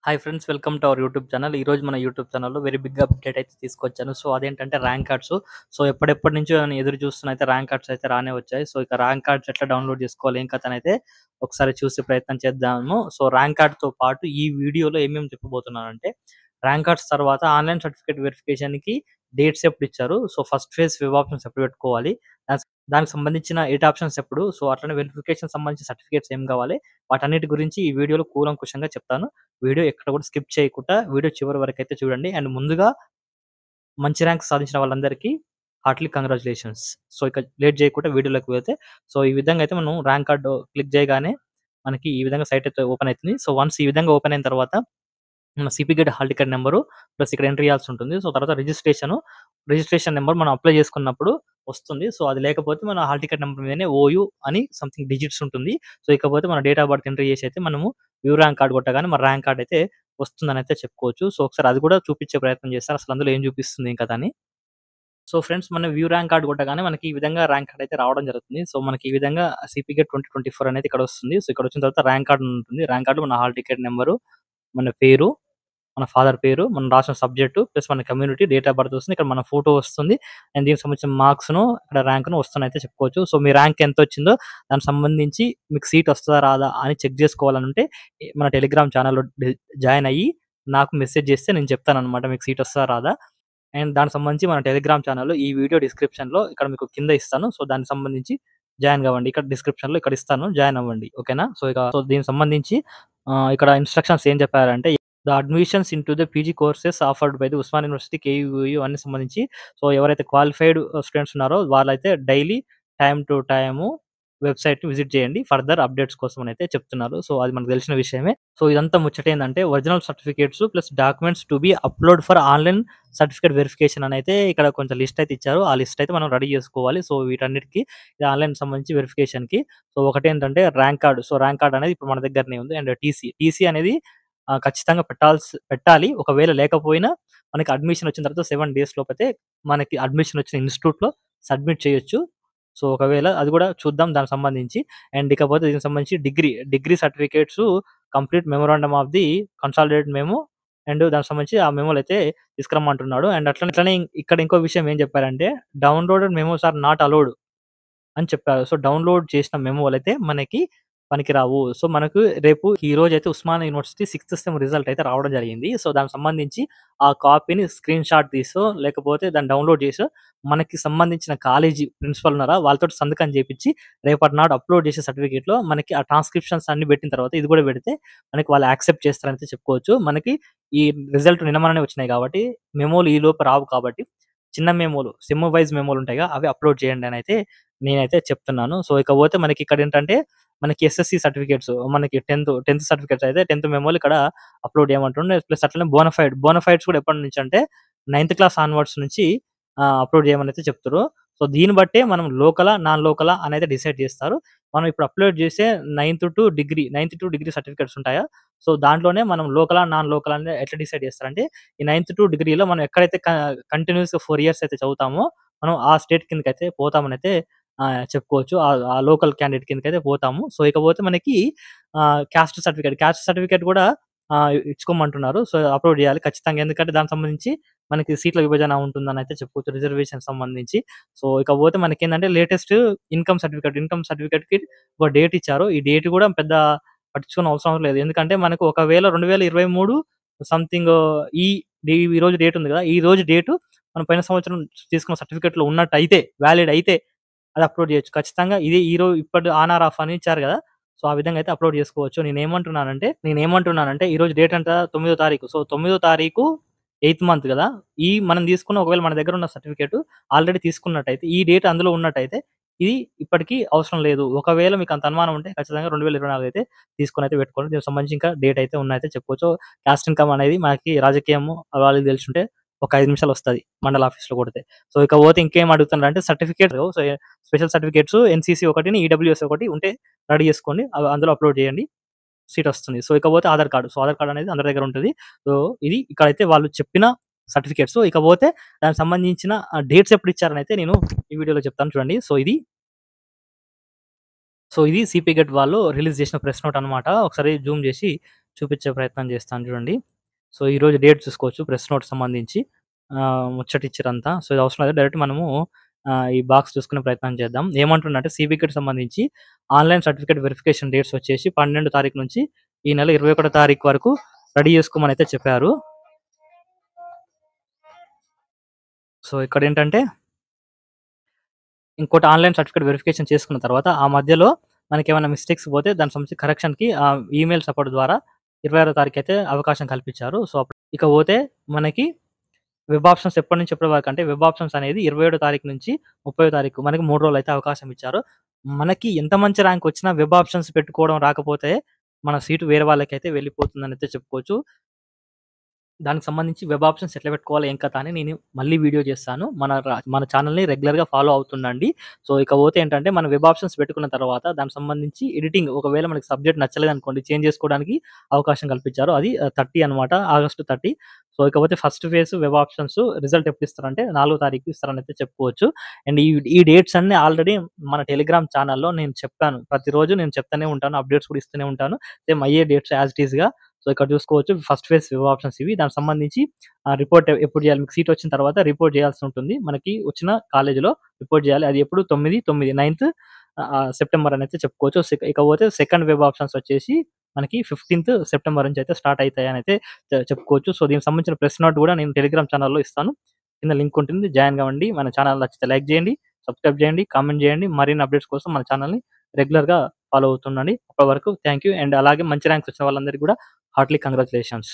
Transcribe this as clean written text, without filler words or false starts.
Hi friends, welcome to our YouTube channel. ఈరోజు మన YouTube ఛానల్‌లో వెరీ బిగ్ అప్డేట్ అయితే తీసుకొచ్చాను. సో, అదేంటంటే ర్యాంక్ కార్డ్స్. సో, ఎప్పటి నుంచో నేను ఎదురు చూస్తున్న అయితే ర్యాంక్ కార్డ్స్ అయితే రానే వచ్చాయి. సో, ఇక ర్యాంక్ కార్డ్స్ ఎట్లా డౌన్‌లోడ్ చేసుకోవాలి, ఏం కథ అనైతే ఒకసారి చూసే ప్రయత్నం చేద్దాము. సో, ర్యాంక్ కార్డ్‌తో పాటు ఈ వీడియోలో ఏమేమి చెప్పబోతున్నానంటే, ర్యాంక్ కార్డ్స్ తర్వాత ఆన్‌లైన్ సర్టిఫికేట్ వెరిఫికేషన్‌కి డేట్స్ ఎప్పుడిచ్చారు. So, first phase web options ఎప్పుడు పెట్టుకోవాలి, దానికి సంబంధించిన 8 ఆప్షన్స్ ఎప్పుడు, సో, అట్లనే వెరిఫికేషన్ సంబంధించిన సర్టిఫికేట్స్ ఏం కావాలి, వాటన్నిటి గురించి ఈ వీడియోలో కూలంకుషంగా చెప్తాను. వీడియో ఎక్కడ కూడా స్కిప్ చేయకుండా వీడియో చివరి వరకైతే చూడండి. అండ్ ముందుగా మంచి ర్యాంక్ సాధించిన వాళ్ళందరికీ హార్ట్‌లీ కంగ్రాచ్యులేషన్స్. సో, ఇక లేట్ చేయకుండా వీడియోలోకి వెళ్తే, సో, ఈ విధంగా అయితే మనం ర్యాంక్ కార్డ్ క్లిక్ చేయగానే మనకి ఈ విధంగా సైట్ అయితే ఓపెన్ అయితుంది. సో, వన్స్ ఈ విధంగా ఓపెన్ అయిన తర్వాత మన CP gate hall ticket number plus ఇక్కడ ఎంటర్ చేయాల్సి ఉంటుంది. సో, తర్వాత రిజిస్ట్రేషన్ నంబర్ మనం అప్లై చేసుకున్నప్పుడు వస్తుంది. సో, అది లేకపోతే మన హాల్ టికెట్ నంబర్ మీదనే ఓయూ అని సంథింగ్ డిజిట్స్ ఉంటుంది. సో, ఇకపోతే మన డేట్ ఆఫ్ బర్త్ ఎంటర్ చేసి అయితే మనము వ్యూ ర్యాంక్ కార్డ్ కొట్టగానే మన ర్యాంక్ కార్డ్ అయితే వస్తుందని అయితే చెప్పుకోవచ్చు. సో, ఒకసారి అది కూడా చూపించే ప్రయత్నం చేస్తాను. అసలు అందులో ఏం చూపిస్తుంది ఏం కథ అని. సో, ఫ్రెండ్స్, మనం వ్యూ ర్యాంక్ కార్డ్ కొట్టగానే మనకి ఈ విధంగా ర్యాంక్ కార్డ్ అయితే రావడం జరుగుతుంది. సో, మనకి ఈ విధంగా సిపి గేట్ 2024 అనేది ఇక్కడ వస్తుంది. సో, ఇక్కడ వచ్చిన తర్వాత ర్యాంక్ కార్డ్ ఉంటుంది. ర్యాంక్ కార్డ్ మన హాల్ టికెట్ నంబరు, మన పేరు, మన ఫాదర్ పేరు, మనం రాసిన సబ్జెక్టు ప్లస్ మన కమ్యూనిటీ, డేట్ ఆఫ్ బర్త్ వస్తుంది. ఇక్కడ మన ఫోటో వస్తుంది. అండ్ దీనికి సంబంధించిన మార్క్స్‌ను, ఇక్కడ ర్యాంక్‌ను వస్తున్నాయయితే చెప్పుకోవచ్చు. సో, మీ ర్యాంక్ ఎంతొచ్చిందో దానికి సంబంధించి మీకు సీట్ వస్తదా? రాదా? అని చెక్ జేసుకోవాలనుంటే మన టెలిగ్రామ్ ఛానెల్‌లో జాయిన్ అయ్యి నాకు మెసేజ్ జేస్తే నేను చెప్తాననమాట మీకు సీట్ వస్తదా? రాదా? అండ్ దానికి సంబంధించి మన టెలిగ్రామ్ ఛానెల్‌లో ఈ వీడియో డిస్క్రిప్షన్‌లో ఇక్కడ మీకు కింద ఇస్తాను. సో, దానికి సంబంధించి జాయిన్ గావ్వండి. ఇక్కడ డిస్క్రిప్షన్‌లో ఇక్కడ ఇస్తాను. జాయిన్ అవ్వండి. ఓకేనా? దీనికి సంబంధించి ఇక్కడ ఇన్‌స్ట్రక్షన్స్ ఏం చెప్పారంటే, the admissions into the PG courses offered by the Osman university, కేయూయూ అన్ని సంబంధించి, సో, ఎవరైతే క్వాలిఫైడ్ స్టూడెంట్స్ ఉన్నారో వాళ్ళైతే డైలీ టైమ్ టు టైము వెబ్‌సైట్‌ని విజిట్ చేయండి. ఫర్దర్ అప్డేట్స్ కోసం అనైతే చెప్తున్నారు. సో, అది మనకు తెలిసిన విషయమే. సో, ఇదంతా ముచ్చటేందంటే original certificates plus documents to be upload for online certificate verification అనైతే ఇక్కడ కొంచెం లిస్ట్ అయితే ఇచ్చారు. ఆ లిస్ట్ అయితే మనం రెడీ చేసుకోవాలి. సో, వీటన్నిటికి ఇది ఆన్‌లైన్ సంబంధించి వెరిఫికేషన్‌కి. సో, ఒకటేంటంటే rank card. So, rank card అనేది ఇప్పుడు మన దగ్గరనే ఉంది. అండ్ టీసీ అనేది ఖచ్చితంగా పెట్టాలి. ఒకవేళ లేకపోయినా మనకి అడ్మిషన్ వచ్చిన తర్వాత 7 డేస్ లోపైతే మనకి అడ్మిషన్ వచ్చిన ఇన్‌స్టిట్యూట్‌లో సబ్మిట్ చేయొచ్చు. సో, ఒకవేళ అది కూడా చూద్దాం దానికి సంబంధించి. అండ్ ఇకపోతే దీనికి సంబంధించి degree certificates complete memorandum of the consolidated memo and దానికి సంబంధించి ఆ మెమోలయితే తీసుకురమ్మంటున్నాడు. అండ్ అట్లనే ఇక్కడ ఇంకో విషయం ఏం చెప్పారంటే, downloaded memos are not allowed అని చెప్పారు. సో, డౌన్‌లోడ్ చేసిన మెమోలయితే మనకి పనికిరావు. సో, మనకు రేపు ఈరోజైతే ఉస్మానియా యూనివర్సిటీ 6థ్ సెమ్ రిజల్ట్ అయితే రావడం జరిగింది. సో, దానికి సంబంధించి ఆ కాపీని స్క్రీన్‌షాట్ తీసో, లేకపోతే దాన్ని డౌన్‌లోడ్ చేసో, మనకి సంబంధించిన కాలేజీ ప్రిన్సిపల్ ఉన్నారా వాళ్ళతోటి సంతకం చేపిచ్చి, రేపటి నాడు అప్‌లోడ్ చేసే సర్టిఫికేట్‌లో మనకి ఆ ట్రాన్స్‌క్రిప్షన్స్ అన్నీ పెట్టిన తర్వాత ఇది కూడా పెడితే మనకి వాళ్ళు యాక్సెప్ట్ చేస్తారనైతే చెప్పుకోవచ్చు. మనకి ఈ రిజల్ట్ నిన్న మొన్ననే వచ్చినాయి కాబట్టి, మెమోలు ఈలోపు రావు కాబట్టి, చిన్న మెమోలు, సెమ్ వైస్ మెమోలు ఉంటాయిగా అవి అప్‌లోడ్ చేయండి అనైతే నేనైతే చెప్తున్నాను. సో, ఇకపోతే మనకి ఇక్కడేంటంటే, మనకి ఎస్ఎస్‌సి సర్టిఫికేట్స్, మనకి 10థ్ సర్టిఫికేట్స్ అయితే 10థ్ మెమోలు ఇక్కడ అప్‌లోడ్ చేయమంటుండు. ప్లస్ అట్లనే బోనఫైడ్స్ కూడా ఎప్పటి నుంచి అంటే 9థ్ క్లాస్ ఆన్వర్డ్స్ నుంచి అప్‌లోడ్ చేయమని అయితే చెప్తుర్రు. సో, దీన్ని బట్టే మనం లోకలా, నాన్ లోకలా అనేది డిసైడ్ చేస్తారు. మనం ఇప్పుడు అప్‌లోడ్ చేసే 9థ్ టు డిగ్రీ సర్టిఫికేట్స్ ఉంటాయా? సో, దాంట్లోనే మనం లోకలా, నాన్ లోకలా అనేది ఎట్లా డిసైడ్ చేస్తారంటే, ఈ 9థ్ టు డిగ్రీలో మనం ఎక్కడైతే కంటిన్యూయస్‌గా 4 ఇయర్స్ అయితే చదువుతామో, మనం ఆ స్టేట్ కిందకైతే పోతామనైతే చెప్పుకోవచ్చు. ఆ లోకల్ క్యాండిడేట్ కిందకైతే పోతాము. సో, ఇకపోతే మనకి క్యాస్ట్ సర్టిఫికేట్ కూడా ఇచ్చుకోమంటున్నారు. సో, అప్‌లోడ్ చేయాలి ఖచ్చితంగా. ఎందుకంటే దానికి సంబంధించి మనకి సీట్ల విభజన ఉంటుందనైతే చెప్పుకోవచ్చు, రిజర్వేషన్ సంబంధించి. సో, ఇకపోతే మనకేందంటే లేటెస్ట్ ఇన్‌కమ్ సర్టిఫికేట్‌కి ఒక డేట్ ఇచ్చారు. ఈ డేట్ కూడా పెద్ద పట్టించుకోని అవసరం లేదు. ఎందుకంటే మనకు ఒకవేళ 2023 సంథింగ్ ఈ ఈ రోజు డేట్ ఉంది కదా! ఈ రోజు డేటు మనం పోయిన సంవత్సరం తీసుకున్న సర్టిఫికేట్‌లో ఉన్నట్టయితే, వాలిడ్ అయితే అది అప్‌లోడ్ చేయొచ్చు. ఖచ్చితంగా ఇది ఇప్పటి ఆన్ ఆర్ ఆఫ్ అని ఇచ్చారు గదా! సో, ఆ విధంగా అయితే అప్‌లోడ్ చేసుకోవచ్చు. నేనేమంటున్నానంటే ఈరోజు డేట్ ఎంత? 9థ్ తారీఖు. సో, 9థ్ తారీఖు 8థ్ మంత్ గదా! మనం తీసుకున్న, ఒకవేళ మన దగ్గర ఉన్న సర్టిఫికేట్ ఆల్రెడీ తీసుకున్నట్టయితే, ఈ డేట్ అందులో ఉన్నట్టయితే ఇది ఇప్పటికి అవసరం లేదు. ఒకవేళ మీకు అంత అనుమానం ఉంటే ఖచ్చితంగా 2024 అయితే తీసుకొనైతే పెట్టుకోండి. దీనికి సంబంధించి ఇంకా డేట్ అయితే ఉన్నాయయితే చెప్పుకోవచ్చు. క్యాస్ట్ ఇన్‌కమ్ అనేది మనకి రాజకీయము వాళ్ళకి తెలిసుంటే ఒక 5 నిమిషాలు వస్తది మండల ఆఫీస్‌లో కొడితే. సో, ఇకపోతే ఇంకేం అడుగుతున్నారంటే certificate. So, special certificates NCC ఒకటిని, ఈడబ్ల్యూఎస్ ఒకటి ఉంటే రెడీ చేసుకోండి. అందులో అప్‌లోడ్ చేయండి. సీట్ వస్తుంది. సో, ఇకపోతే Aadhaar card. So, Aadhaar card అనేది అందరి దగ్గర ఉంటది. సో, ఇది ఇక్కడైతే వాళ్ళు చెప్పిన సర్టిఫికేట్స్. ఇకపోతే దానికి సంబంధించిన డేట్స్ ఎప్పుడు ఇచ్చారనైతే నేను ఈ వీడియోలో చెప్తాను చూడండి. సో, ఇది సిపి గెట్ వాళ్ళు రిలీజ్ చేసిన ప్రెస్ నోట్ అన్నమాట. ఒకసారి జూమ్ చేసి చూపించే ప్రయత్నం చేస్తాను చూడండి. సో, ఈరోజు డేట్ చూసుకోవచ్చు. ప్రెస్ నోట్ సంబంధించి ముచ్చటిచ్చిరంతా. సో, ఇది అవసరం లేదు. డైరెక్ట్ మనము ఈ బాక్స్ చూసుకునే ప్రయత్నం చేద్దాం. ఏమంటుండంటే సీబీకేకి సంబంధించి ఆన్‌లైన్ సర్టిఫికేట్ వెరిఫికేషన్ డేట్స్ వచ్చేసి 12 తారీఖు నుంచి ఈ నెల 21 తారీఖు వరకు రెడీ చేసుకోమనైతే చెప్పారు. సో, ఇక్కడేంటంటే ఇంకోటి ఆన్‌లైన్ సర్టిఫికేట్ వెరిఫికేషన్ చేసుకున్న తర్వాత ఆ మధ్యలో మనకేమైనా మిస్టేక్స్ పోతే దానికి సంబంధించి కరెక్షన్‌కి ఈమెయిల్ సపోర్ట్ ద్వారా 26 తారీఖైతే అవకాశం కల్పించారు. సో, ఇక పోతే మనకి వెబ్ ఆప్షన్స్ ఎప్పటి నుంచి ఎప్పటి వరకు అంటే వెబ్ ఆప్షన్స్ అనేది 27 తారీఖు నుంచి 30 తారీఖు మనకి 3 రోజులైతే అవకాశం ఇచ్చారు. మనకి ఎంత మంచి ర్యాంక్ వచ్చినా వెబ్ ఆప్షన్స్ పెట్టుకోవడం రాకపోతే మన సీటు వేరే వాళ్ళకైతే వెళ్ళిపోతుందనైతే చెప్పుకోవచ్చు. దానికి సంబంధించి వెబ్ ఆప్షన్స్ ఎట్లా పెట్టుకోవాలి ఏం కథ అని నేను మళ్ళీ వీడియో చేస్తాను. మన ఛానెల్‌ని రెగ్యులర్‌గా ఫాలో అవుతుండండి. సో, ఇకపోతే ఏంటంటే మనం వెబ్ ఆప్షన్స్ పెట్టుకున్న తర్వాత దానికి సంబంధించి ఎడిటింగ్ ఒకవేళ మనకి సబ్జెక్ట్ నచ్చలేదనుకోండి చేంజ్ చేసుకోవడానికి అవకాశం కల్పించారు. అది 30 అనమాట. ఆగస్టు 30. సో, ఇకపోతే first phase web options result ఎప్పుడు ఇస్తారంటే 4 తారీఖు ఇస్తారనైతే చెప్పుకోవచ్చు. అండ్ ఈ డేట్స్ అన్నీ ఆల్రెడీ మన టెలిగ్రామ్ ఛానెల్‌లో నేను చెప్పాను. ప్రతిరోజు నేను చెప్తూనే ఉంటాను. అప్డేట్స్ కూడా ఇస్తూనే ఉంటాను. సేమ్ అయ్యే డేట్స్ యాస్ ఇట్ ఈస్‌గా. సో, ఇక్కడ చూసుకోవచ్చు ఫస్ట్ ఫేజ్ వెబ్ ఆప్షన్స్ ఇవి. దానికి సంబంధించి రిపోర్ట్ ఎప్పుడు చేయాలి? మీకు సీట్ వచ్చిన తర్వాత రిపోర్ట్ చేయాల్సి ఉంటుంది. మనకి వచ్చిన కాలేజ్‌లో రిపోర్ట్ చేయాలి. అది ఎప్పుడు 9 సెప్టెంబర్ అనైతే చెప్పుకోవచ్చు. ఇకపోతే సెకండ్ వెబ్ ఆప్షన్స్ వచ్చేసి మనకి 15థ్ సెప్టెంబర్ నుంచి అయితే స్టార్ట్ అయితాయనైతే చెప్పుకోవచ్చు. సో, దీనికి సంబంధించిన ప్రెస్ నోట్ కూడా నేను టెలిగ్రామ్ ఛానెల్‌లో ఇస్తాను. కింద లింక్ ఉంటుంది. జాయిన్ కావండి. మన ఛానెల్ నచ్చితే లైక్ చేయండి, సబ్స్క్రైబ్ చేయండి, కామెంట్ చేయండి. మరిన్ని అప్డేట్స్ కోసం మన ఛానెల్‌ని రెగ్యులర్‌గా ఫాలో అవుతుండండి. అప్పటి వరకు థాంక్ యూ. అండ్ అలాగే మంచి ర్యాంక్స్ వచ్చిన వాళ్ళందరికీ కూడా హార్ట్‌లీ కంగ్రాచ్యులేషన్స్.